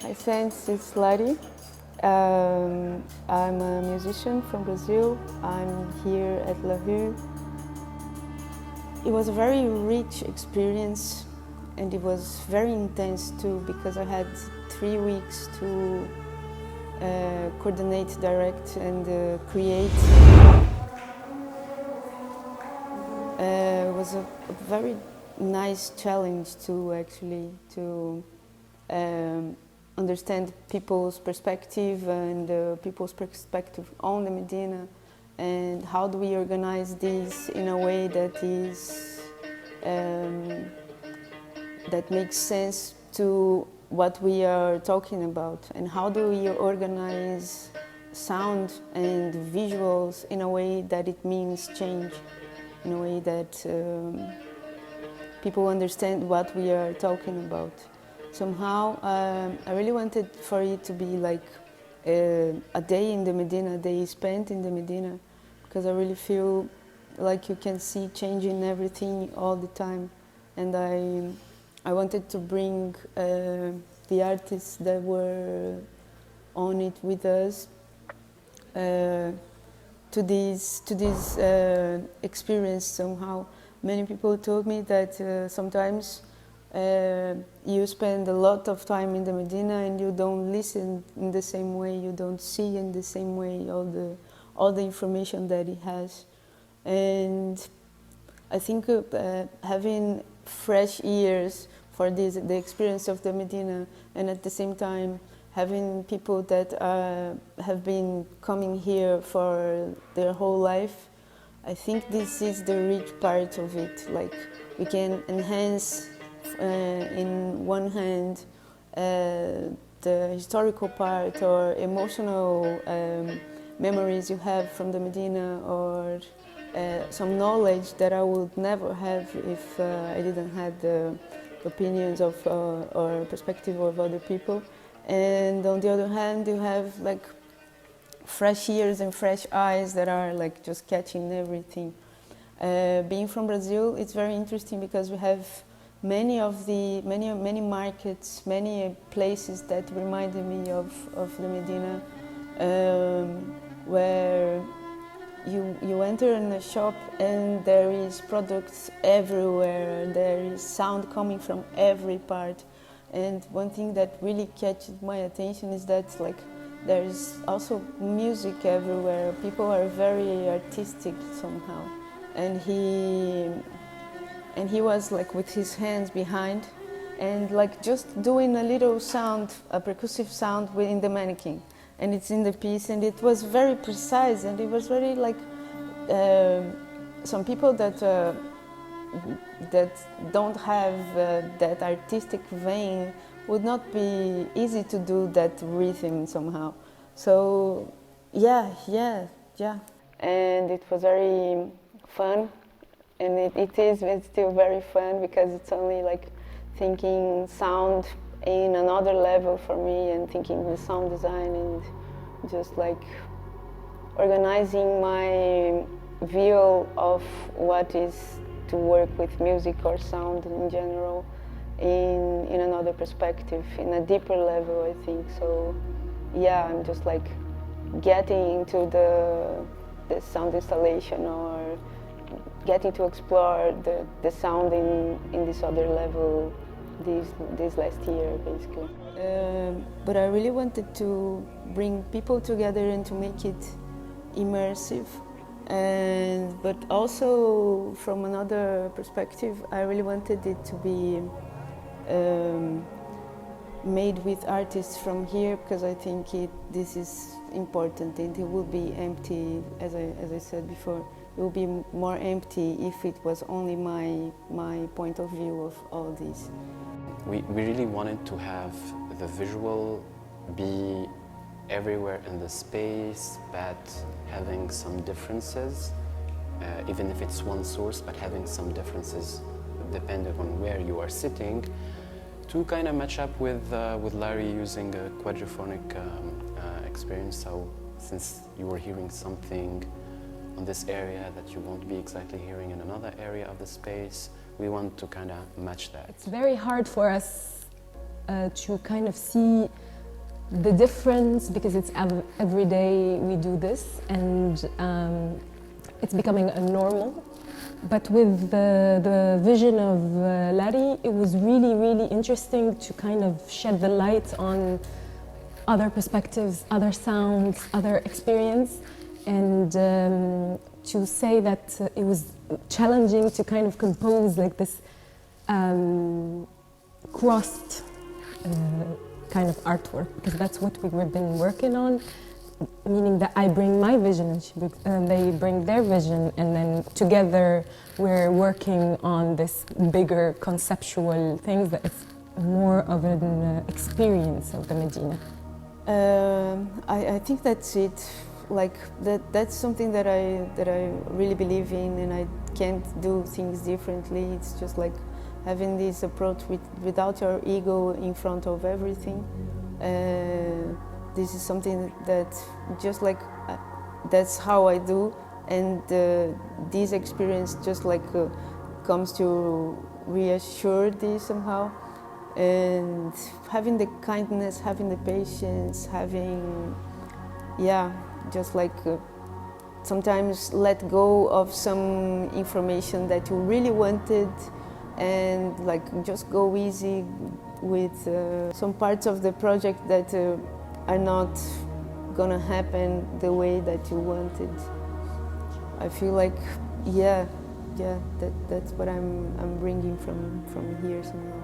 Hi friends, it's Larie. I'm a musician from Brazil. I'm here at Larie. It was a very rich experience and it was very intense too because I had 3 weeks to coordinate, direct and create. It was a very nice challenge to actually understand people's perspective and people's perspective on the Medina, and how do we organize this in a way that is that makes sense to what we are talking about, and how do we organize sound and visuals in a way that it means change, in a way that people understand what we are talking about. Somehow, I really wanted for it to be like a day in the Medina, a day spent in the Medina, because I really feel like you can see change in everything all the time. And I wanted to bring the artists that were on it with us to this experience somehow. Many people told me that sometimes you spend a lot of time in the Medina and you don't listen in the same way, you don't see in the same way all the information that it has. And I think having fresh ears for the experience of the Medina, and at the same time having people that have been coming here for their whole life, I think this is the rich part of it. Like, we can enhance in one hand the historical part or emotional memories you have from the Medina, or some knowledge that I would never have if I didn't have the opinions of or perspective of other people. And on the other hand, you have like fresh ears and fresh eyes that are like just catching everything. Being from Brazil, it's very interesting because we have many markets, many places that reminded me of the Medina, where you enter in a shop and there is products everywhere, there is sound coming from every part. And one thing that really catches my attention is that like there is also music everywhere. People are very artistic somehow, and he was like with his hands behind and like just doing a little sound, a percussive sound within the mannequin, and it's in the piece, and it was very precise, and it was very like some people that don't have that artistic vein would not be easy to do that rhythm somehow. So yeah, and it was very fun, and it's still very fun because it's only like thinking sound in another level for me, and thinking the sound design, and just like organizing my view of what is to work with music or sound in general in another perspective, in a deeper level, I think. So yeah, I'm just like getting into the sound installation, or getting to explore the sound in this other level this last year, basically. But I really wanted to bring people together and to make it immersive. But also from another perspective, I really wanted it to be made with artists from here, because I think this is important, and it will be empty, as I said before. It will be more empty if it was only my point of view of all this. We really wanted to have the visual be everywhere in the space, but having some differences, even if it's one source, but having some differences depending on where you are sitting, to kind of match up with Larie using a quadraphonic experience. So since you were hearing something on this area that you won't be exactly hearing in another area of the space, we want to kind of match that. It's very hard for us to kind of see the difference, because it's every day we do this, and it's becoming a normal. But with the vision of Larie, it was really, really interesting to kind of shed the light on other perspectives, other sounds, other experience, and to say that it was challenging to kind of compose like this crossed kind of artwork, because that's what we've been working on, meaning that I bring my vision and they bring their vision, and then together we're working on this bigger conceptual things that it's more of an experience of the Medina. I think that's it. Like that's something that I really believe in, and I can't do things differently. It's just like having this approach without your ego in front of everything. This is something that just like that's how I do, and this experience just like comes to reassure this somehow. And having the kindness, having the patience, having, yeah, just like sometimes let go of some information that you really wanted, and like just go easy with some parts of the project that are not gonna happen the way that you wanted. I feel like, yeah, that's what I'm bringing from here somehow.